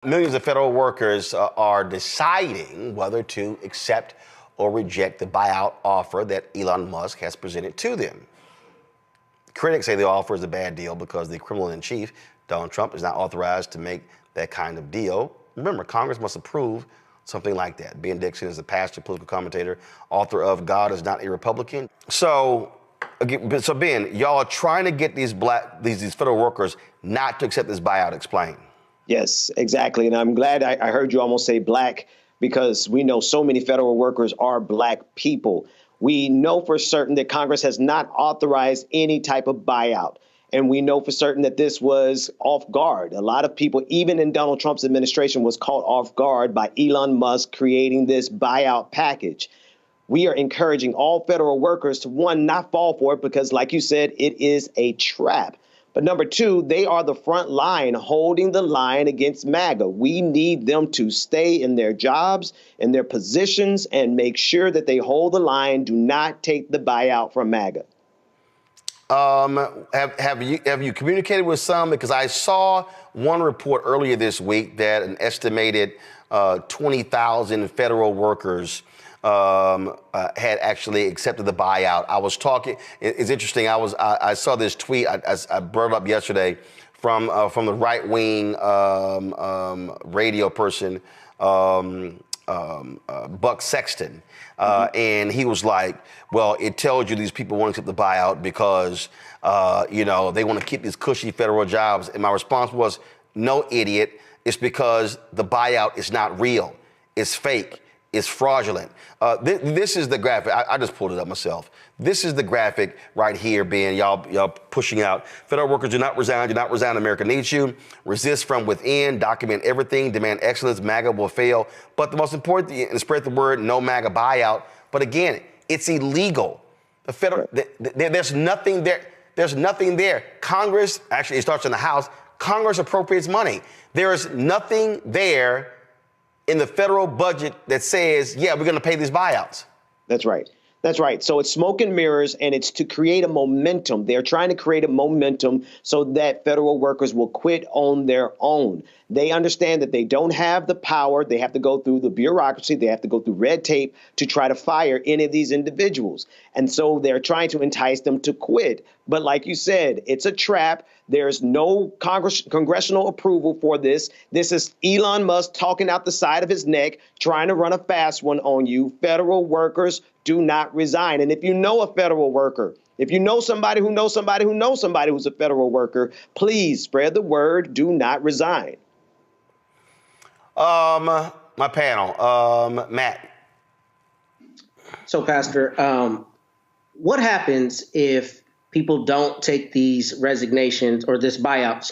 Millions of federal workers are deciding whether to accept or reject the buyout offer that Elon Musk has presented to them. Critics say the offer is a bad deal because the criminal-in-chief, Donald Trump, is not authorized to make that kind of deal. Remember, Congress must approve something like that. Ben Dixon is a pastor, political commentator, author of God is Not a Republican. So Ben, y'all are trying to get these federal workers not to accept this buyout. Explain. Yes, exactly. And I'm glad I heard you almost say black, because we know so many federal workers are black people. We know for certain that Congress has not authorized any type of buyout. And we know for certain that this was off guard. A lot of people, even in Donald Trump's administration, was caught off guard by Elon Musk creating this buyout package. We are encouraging all federal workers to, one, not fall for it, because like you said, it is a trap. But number two, they are the front line holding the line against MAGA. We need them to stay in their jobs, in their positions, and make sure that they hold the line. Do not take the buyout from MAGA. Have you communicated with some? Because I saw one report earlier this week that an estimated 20,000 federal workers had actually accepted the buyout. I was talking. It's interesting. I saw this tweet. I brought it up yesterday from the right wing radio person, Buck Sexton, and he was like, "Well, it tells you these people want to accept the buyout because they want to keep these cushy federal jobs." And my response was, "No, idiot. It's because the buyout is not real. It's fake. It's fraudulent." This is the graphic. I just pulled it up myself. This is the graphic right here, Ben. Y'all pushing out. Federal workers do not resign. Do not resign. America needs you. Resist from within. Document everything. Demand excellence. MAGA will fail. But the most important thing, and spread the word, no MAGA buyout. But again, it's illegal. The federal, there's nothing there. There's nothing there. Congress, actually, it starts in the House. Congress appropriates money. There is nothing there in the federal budget that says, yeah, we're going to pay these buyouts. That's right. That's right. So it's smoke and mirrors, and it's to create a momentum. They're trying to create a momentum so that federal workers will quit on their own. They understand that they don't have the power. They have to go through the bureaucracy. They have to go through red tape to try to fire any of these individuals. And so they're trying to entice them to quit. But like you said, it's a trap. There's no congressional approval for this. This is Elon Musk talking out the side of his neck, trying to run a fast one on you. Federal workers do not resign. And if you know a federal worker, if you know somebody who knows somebody who knows somebody who's a federal worker, please spread the word. Do not resign. My panel, Matt. So, Pastor, what happens if people don't take these resignations or this buyout,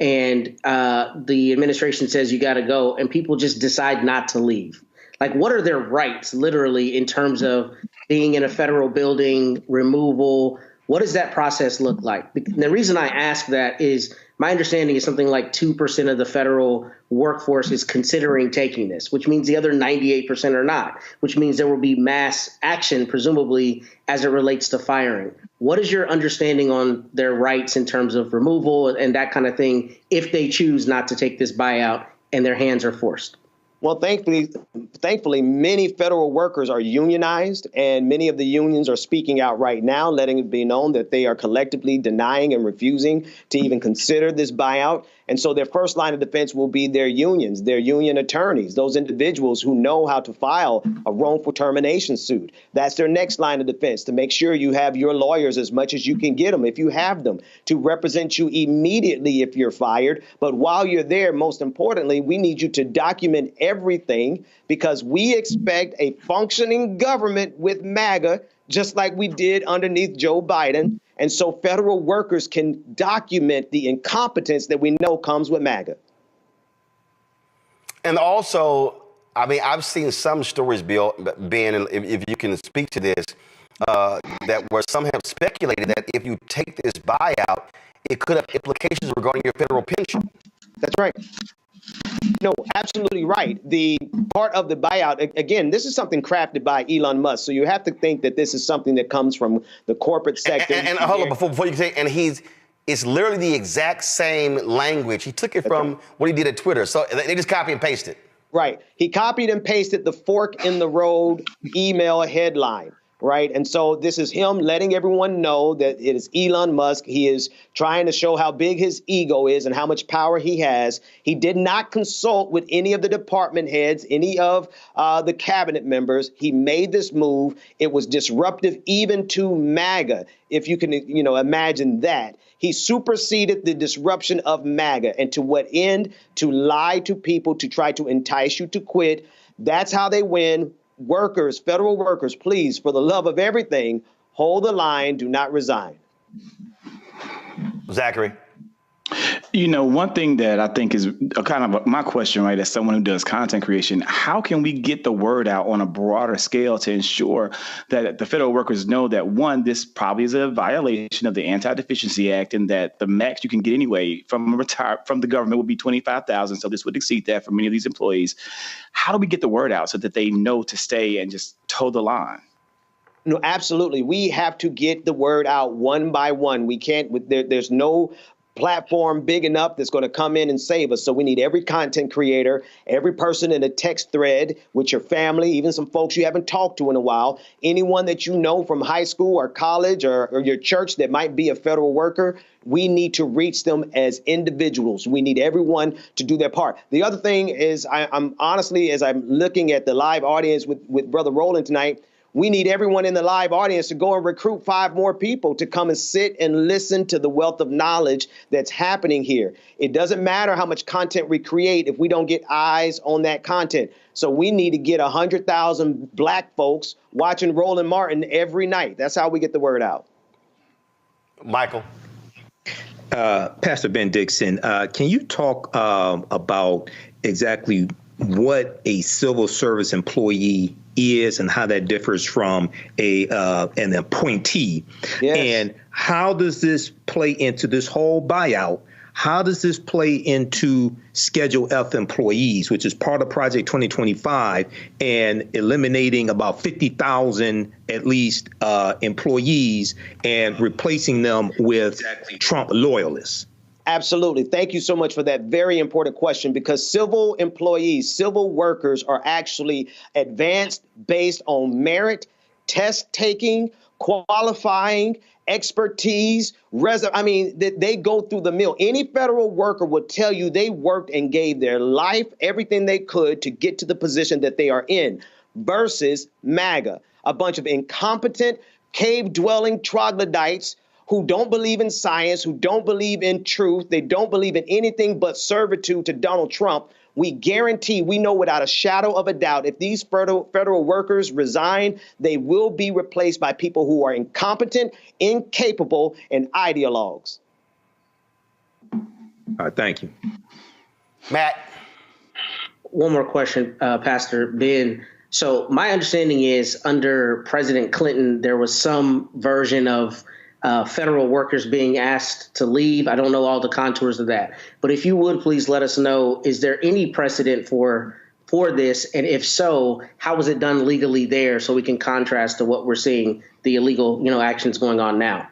and the administration says you got to go and people just decide not to leave? Like, what are their rights, literally, in terms of being in a federal building, removal? What does that process look like? The reason I ask that is my understanding is something like 2% of the federal workforce is considering taking this, which means the other 98% are not, which means there will be mass action, presumably, as it relates to firing. What is your understanding on their rights in terms of removal and that kind of thing if they choose not to take this buyout and their hands are forced? Well, thankfully, many federal workers are unionized, and many of the unions are speaking out right now, letting it be known that they are collectively denying and refusing to even consider this buyout. And so their first line of defense will be their unions, their union attorneys, those individuals who know how to file a wrongful termination suit. That's their next line of defense, to make sure you have your lawyers as much as you can get them, if you have them, to represent you immediately if you're fired. But while you're there, most importantly, we need you to document everything, because we expect a functioning government with MAGA, just like we did underneath Joe Biden. And so federal workers can document the incompetence that we know comes with MAGA. And also, I mean, I've seen some stories, Ben, and if you can speak to this, that where some have speculated that if you take this buyout, it could have implications regarding your federal pension. That's right. No, absolutely right. The part of the buyout, again, this is something crafted by Elon Musk. So you have to think that this is something that comes from the corporate sector. And hold on, before you say, and he's It's literally the exact same language. He took it from what he did at Twitter. So they just copy and paste it. Right. He copied and pasted the fork in the road email headline. Right. And so this is him letting everyone know that it is Elon Musk. He is trying to show how big his ego is and how much power he has. He did not consult with any of the department heads, any of the cabinet members. He made this move. It was disruptive even to MAGA, if you can, imagine that. He superseded the disruption of MAGA. And to what end? To lie to people, to try to entice you to quit. That's how they win. Workers, federal workers, please, for the love of everything, hold the line, do not resign. Zachary. One thing that I think is my question, right, as someone who does content creation, how can we get the word out on a broader scale to ensure that the federal workers know that, one, this probably is a violation of the Anti-Deficiency Act, and that the max you can get anyway from the government would be $25,000. So this would exceed that for many of these employees. How do we get the word out so that they know to stay and just toe the line? No, absolutely. We have to get the word out one by one. We can't, there's no platform big enough that's going to come in and save us. So we need every content creator, every person in a text thread with your family, even some folks you haven't talked to in a while, anyone that you know from high school or college or your church that might be a federal worker. We need to reach them as individuals. We need everyone to do their part. The other thing is, I'm honestly, as I'm looking at the live audience with Brother Roland tonight, we need everyone in the live audience to go and recruit 5 more people to come and sit and listen to the wealth of knowledge that's happening here. It doesn't matter how much content we create if we don't get eyes on that content. So we need to get 100,000 Black folks watching Roland Martin every night. That's how we get the word out. Michael. Pastor Ben Dixon, can you talk about exactly what a civil service employee is and how that differs from an appointee? Yes. And how does this play into this whole buyout? How does this play into Schedule F employees, which is part of Project 2025, and eliminating about 50,000 at least employees and replacing them with Trump loyalists? Absolutely. Thank you so much for that very important question, because civil employees, civil workers are actually advanced based on merit, test taking, qualifying, expertise, they go through the mill. Any federal worker will tell you they worked and gave their life, everything they could to get to the position that they are in, versus MAGA, a bunch of incompetent, cave-dwelling troglodytes who don't believe in science, who don't believe in truth. They don't believe in anything but servitude to Donald Trump. We guarantee, we know without a shadow of a doubt, if these federal workers resign, they will be replaced by people who are incompetent, incapable, and ideologues. All right, thank you. Matt. One more question, Pastor Ben. So my understanding is under President Clinton, there was some version of federal workers being asked to leave. I don't know all the contours of that, but if you would please let us know, is there any precedent for this? And if so, how was it done legally there, so we can contrast to what we're seeing, the illegal, actions going on now?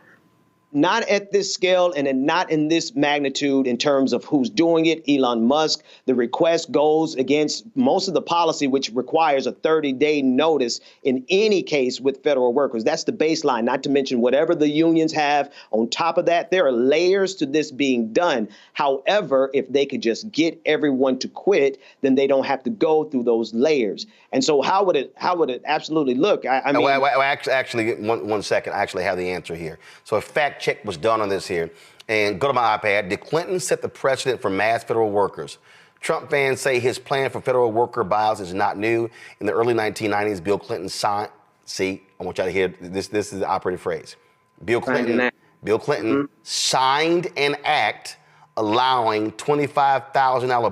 Not at this scale and not in this magnitude in terms of who's doing it. Elon Musk, the request goes against most of the policy, which requires a 30-day notice in any case with federal workers. That's the baseline, not to mention whatever the unions have. On top of that, there are layers to this being done. However, if they could just get everyone to quit, then they don't have to go through those layers. And so how would it absolutely look? Actually, one second. I actually have the answer here. So a fact check was done on this here. And go to my iPad. Did Clinton set the precedent for mass federal workers? Trump fans say his plan for federal worker buyouts is not new. In the early 1990s, Bill Clinton signed. See, I want y'all to hear this. This is the operative phrase. Bill Clinton signed an act allowing $25,000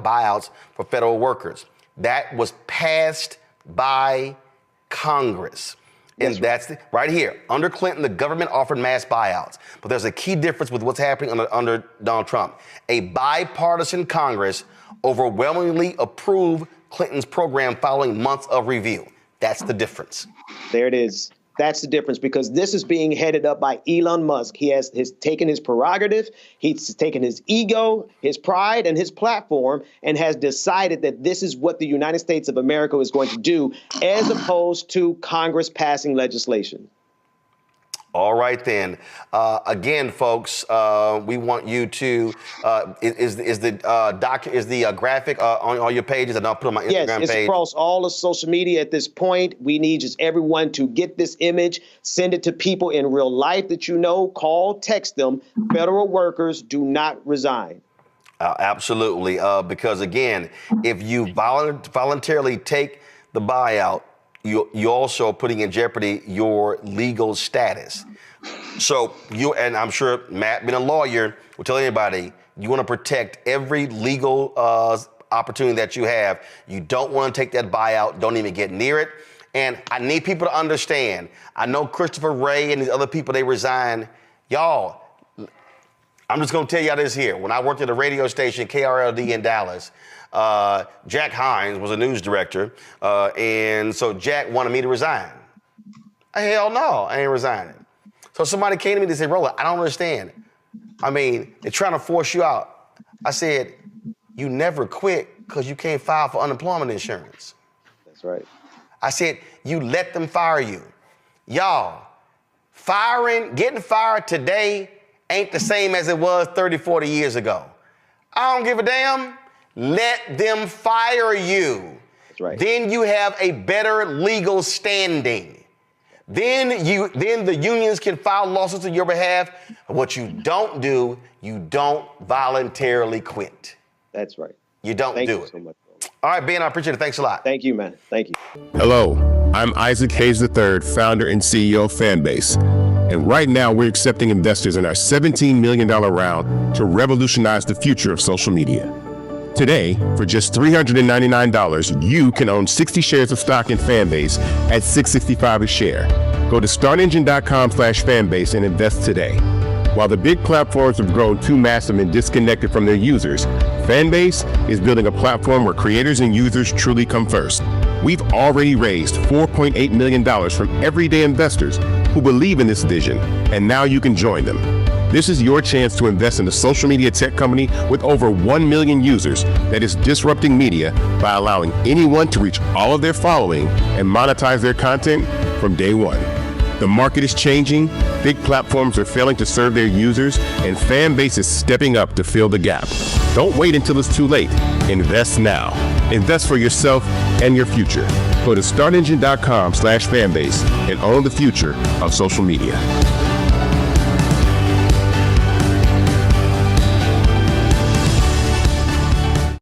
buyouts for federal workers. That was passed by Congress. And that's right here. Under Clinton, the government offered mass buyouts. But there's a key difference with what's happening under Donald Trump. A bipartisan Congress overwhelmingly approved Clinton's program following months of review. That's the difference. There it is. That's the difference, because this is being headed up by Elon Musk. He has taken his prerogative, he's taken his ego, his pride, and his platform, and has decided that this is what the United States of America is going to do, as opposed to Congress passing legislation. All right, then. Again, folks, we want you to is the graphic on all your pages, and I'll put on my Instagram page. Yes, it's across all of social media at this point. We need just everyone to get this image, send it to people in real life that you know, call, text them. Federal workers do not resign. Absolutely, because again, if you voluntarily take the buyout, you're also putting in jeopardy your legal status. So and I'm sure Matt, being a lawyer, will tell anybody, you want to protect every legal opportunity that you have. You don't want to take that buyout. Don't even get near it. And I need people to understand. I know Christopher Wray and these other people, they resign. Y'all, I'm just going to tell y'all this here. When I worked at a radio station, KRLD in Dallas, Jack Hines was a news director, and so Jack wanted me to resign. Hell no, I ain't resigning. So somebody came to me and said, Roland, I don't understand. I mean, they're trying to force you out. I said, you never quit because you can't file for unemployment insurance. That's right. I said, you let them fire you. Y'all, getting fired today ain't the same as it was 30, 40 years ago. I don't give a damn. Let them fire you. That's right. Then you have a better legal standing. Then the unions can file lawsuits on your behalf. What you don't do, you don't voluntarily quit. That's right. You don't do it. Thank you so much. All right, Ben, I appreciate it. Thanks a lot. Thank you, man. Thank you. Hello, I'm Isaac Hayes III, founder and CEO of Fanbase. And right now we're accepting investors in our $17 million round to revolutionize the future of social media. Today, for just $399, you can own 60 shares of stock in Fanbase at $6.65 a share. Go to startengine.com/fanbase and invest today. While the big platforms have grown too massive and disconnected from their users, Fanbase is building a platform where creators and users truly come first. We've already raised $4.8 million from everyday investors who believe in this vision, and now you can join them. This is your chance to invest in a social media tech company with over 1 million users that is disrupting media by allowing anyone to reach all of their following and monetize their content from day one. The market is changing, big platforms are failing to serve their users, and Fanbase is stepping up to fill the gap. Don't wait until it's too late. Invest now. Invest for yourself and your future. Go to startengine.com/fanbase and own the future of social media.